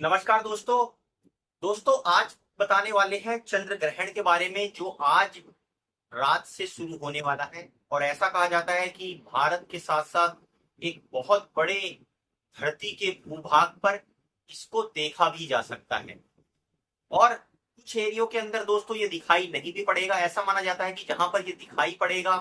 नमस्कार दोस्तों। आज बताने वाले हैं चंद्र ग्रहण के बारे में जो आज रात से शुरू होने वाला है। और ऐसा कहा जाता है कि भारत के साथ साथ एक बहुत बड़े धरती के भूभाग पर इसको देखा भी जा सकता है। और कुछ एरियो के अंदर दोस्तों ये दिखाई नहीं भी पड़ेगा। ऐसा माना जाता है कि जहां पर ये दिखाई पड़ेगा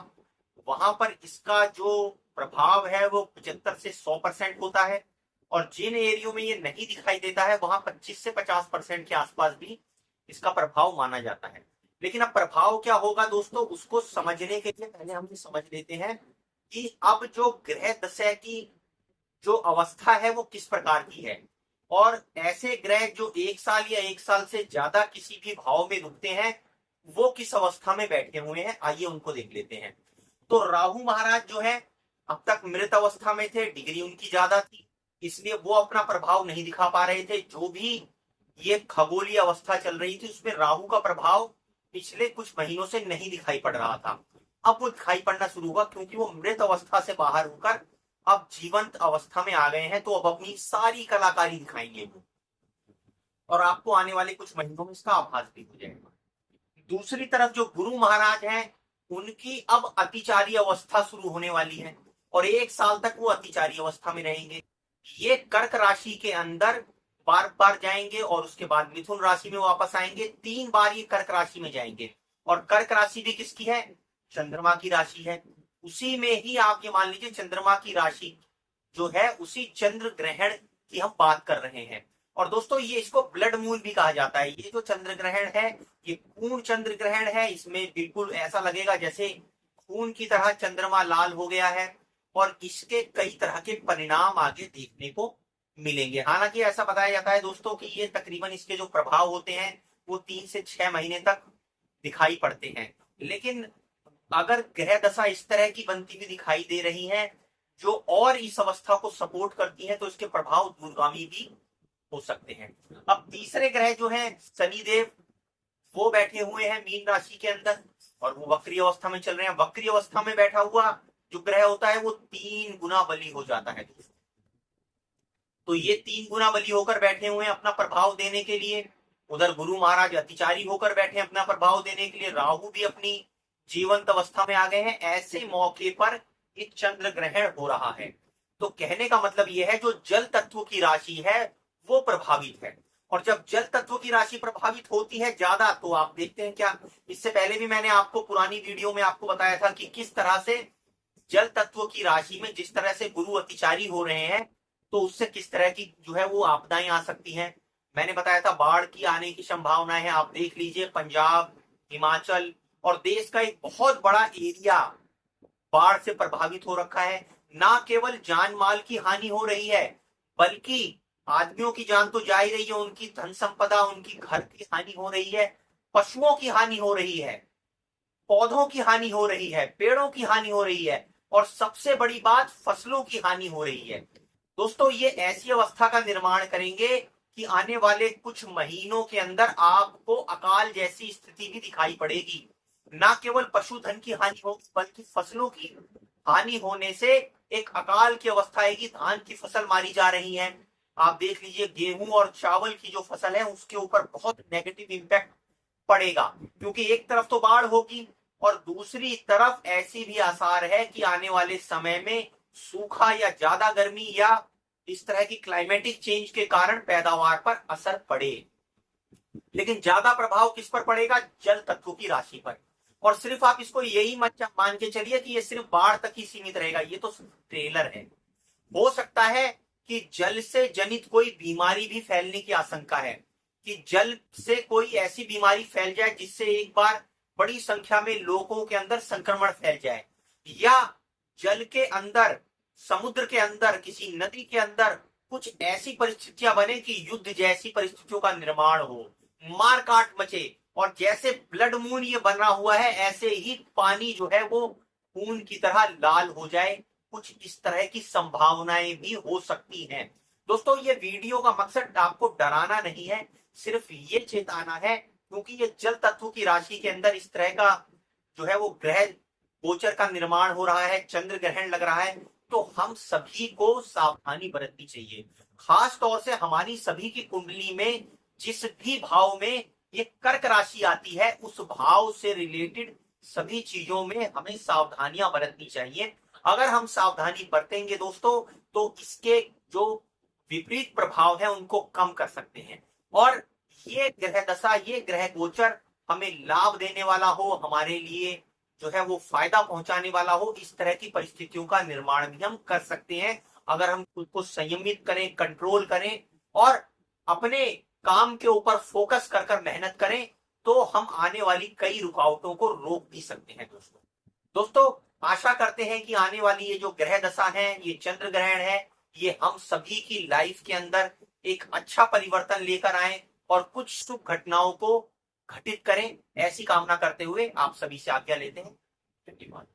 वहां पर इसका जो प्रभाव है वो 75 से 100% होता है। और जिन एरियो में ये नहीं दिखाई देता है वहां 25 से 50% के आसपास भी इसका प्रभाव माना जाता है। लेकिन अब प्रभाव क्या होगा दोस्तों, उसको समझने के लिए पहले हम ये समझ लेते हैं कि अब जो ग्रह दशा की जो अवस्था है वो किस प्रकार की है। और ऐसे ग्रह जो 1 साल या 1 साल से ज्यादा किसी भी भाव में रुकते हैं वो किस अवस्था में बैठे हुए हैं, आइए उनको देख लेते हैं। तो राहु महाराज जो है अब तक मृत अवस्था में थे, डिग्री उनकी ज्यादा थी, इसलिए वो अपना प्रभाव नहीं दिखा पा रहे थे। जो भी ये खगोलीय अवस्था चल रही थी उसमें राहु का प्रभाव पिछले कुछ महीनों से नहीं दिखाई पड़ रहा था। अब वो दिखाई पड़ना शुरू हुआ क्योंकि वो मृत अवस्था से बाहर होकर अब जीवंत अवस्था में आ गए हैं। तो अब अपनी सारी कलाकारी दिखाएंगे और आपको आने वाले कुछ महीनों में इसका आभास भी हो जाएगा। दूसरी तरफ जो गुरु महाराज हैं उनकी अब अतिचारी अवस्था शुरू होने वाली है और 1 साल तक वो अतिचारी अवस्था में रहेंगे। ये कर्क राशि के अंदर बार बार जाएंगे और उसके बाद मिथुन राशि में वापस आएंगे। 3 बार ये कर्क राशि में जाएंगे। और कर्क राशि भी किसकी है? चंद्रमा की राशि है। उसी में ही आप ये मान लीजिए चंद्रमा की राशि जो है उसी चंद्र ग्रहण की हम बात कर रहे हैं। और दोस्तों ये इसको ब्लड मून भी कहा जाता है। ये जो चंद्र ग्रहण है ये पूर्ण चंद्र ग्रहण है। इसमें बिल्कुल ऐसा लगेगा जैसे खून की तरह चंद्रमा लाल हो गया है और इसके कई तरह के परिणाम आगे देखने को मिलेंगे। हालांकि ऐसा बताया जाता है दोस्तों कि ये तकरीबन इसके जो प्रभाव होते हैं वो 3 से 6 महीने तक दिखाई पड़ते हैं। लेकिन अगर ग्रह दशा इस तरह की बनती हुई दिखाई दे रही है जो और इस अवस्था को सपोर्ट करती है तो इसके प्रभाव दूरगामी भी हो सकते हैं। अब तीसरे ग्रह जो हैं शनिदेव वो बैठे हुए हैं मीन राशि के अंदर और वो वक्री अवस्था में चल रहे हैं। वक्री अवस्था में बैठा हुआ जो ग्रह होता है वो 3 गुना बली हो जाता है। तो ये 3 गुना बली होकर बैठे हुए हैं अपना प्रभाव देने के लिए। उधर गुरु महाराज अतिचारी होकर बैठे हैं अपना प्रभाव देने के लिए। राहु भी अपनी जीवंत अवस्था में आ गए हैं। ऐसे मौके पर एक चंद्र ग्रहण हो रहा है। तो कहने का मतलब यह है जो जल तत्व की राशि है वो प्रभावित है। और जब जल तत्व की राशि प्रभावित होती है ज्यादा तो आप देखते हैं क्या, इससे पहले भी मैंने आपको पुरानी वीडियो में आपको बताया था कि किस तरह से जल तत्व की राशि में जिस तरह से गुरु अतिचारी हो रहे हैं तो उससे किस तरह की जो है वो आपदाएं आ सकती हैं। मैंने बताया था बाढ़ की आने की संभावना है। आप देख लीजिए पंजाब, हिमाचल और देश का एक बहुत बड़ा एरिया बाढ़ से प्रभावित हो रखा है। ना केवल जान माल की हानि हो रही है बल्कि आदमियों की जान तो जा ही रही है, उनकी धन संपदा, उनकी घर की हानि हो रही है, पशुओं की हानि हो रही है, पौधों की हानि हो रही है, पेड़ों की हानि हो रही है और सबसे बड़ी बात फसलों की हानि हो रही है। दोस्तों ये ऐसी अवस्था का निर्माण करेंगे कि आने वाले कुछ महीनों के अंदर आपको अकाल जैसी स्थिति भी दिखाई पड़ेगी। न केवल पशुधन की हानि होगी बल्कि फसलों की हानि होने से एक अकाल की अवस्था आएगी। धान की फसल मारी जा रही है। आप देख लीजिए गेहूं और चावल की जो फसल है उसके ऊपर बहुत नेगेटिव इंपैक्ट पड़ेगा क्योंकि एक तरफ तो बाढ़ होगी और दूसरी तरफ ऐसी भी आसार है कि आने वाले समय में सूखा या ज्यादा गर्मी या इस तरह की क्लाइमेटिक चेंज के कारण पैदावार पर असर पड़े। लेकिन ज्यादा प्रभाव किस पर पड़ेगा? जल तत्व की राशि पर। और सिर्फ आप इसको यही मत मान के चलिए कि ये सिर्फ बाढ़ तक ही सीमित रहेगा, ये तो ट्रेलर है। हो सकता है कि जल से जनित कोई बीमारी भी फैलने की आशंका है कि जल से कोई ऐसी बीमारी फैल जाए जिससे एक बार बड़ी संख्या में लोगों के अंदर संक्रमण फैल जाए, या जल के अंदर, समुद्र के अंदर, किसी नदी के अंदर कुछ ऐसी परिस्थितियां बने कि युद्ध जैसी परिस्थितियों का निर्माण हो, मारकाट मचे। और जैसे ब्लड मून ये बना हुआ है ऐसे ही पानी जो है वो खून की तरह लाल हो जाए। कुछ इस तरह की संभावनाएं भी हो सकती हैं। दोस्तों ये वीडियो का मकसद आपको डराना नहीं है, सिर्फ ये चेताना है क्योंकि ये जल तत्व की राशि के अंदर इस तरह का जो है वो ग्रह गोचर का निर्माण हो रहा है, चंद्र ग्रहण लग रहा है। तो हम सभी को सावधानी बरतनी चाहिए। खास तौर से हमारी सभी की कुंडली में जिस भी भाव में ये कर्क राशि आती है, उस भाव से रिलेटेड सभी चीजों में हमें सावधानियां बरतनी चाहिए। अगर हम सावधानी बरतेंगे दोस्तों, तो इसके जो विपरीत प्रभाव है उनको कम कर सकते हैं। और ये ग्रह दशा, ये ग्रह गोचर हमें लाभ देने वाला हो, हमारे लिए जो है वो फायदा पहुंचाने वाला हो, इस तरह की परिस्थितियों का निर्माण भी हम कर सकते हैं अगर हम खुद को संयमित करें, कंट्रोल करें और अपने काम के ऊपर फोकस कर कर मेहनत करें, तो हम आने वाली कई रुकावटों को रोक भी सकते हैं। दोस्तों आशा करते हैं कि आने वाली ये जो ग्रह दशा है, ये चंद्र ग्रहण है, ये हम सभी की लाइफ के अंदर एक अच्छा परिवर्तन लेकर आए और कुछ शुभ घटनाओं को घटित करें, ऐसी कामना करते हुए आप सभी से आज्ञा लेते हैं। धन्यवाद।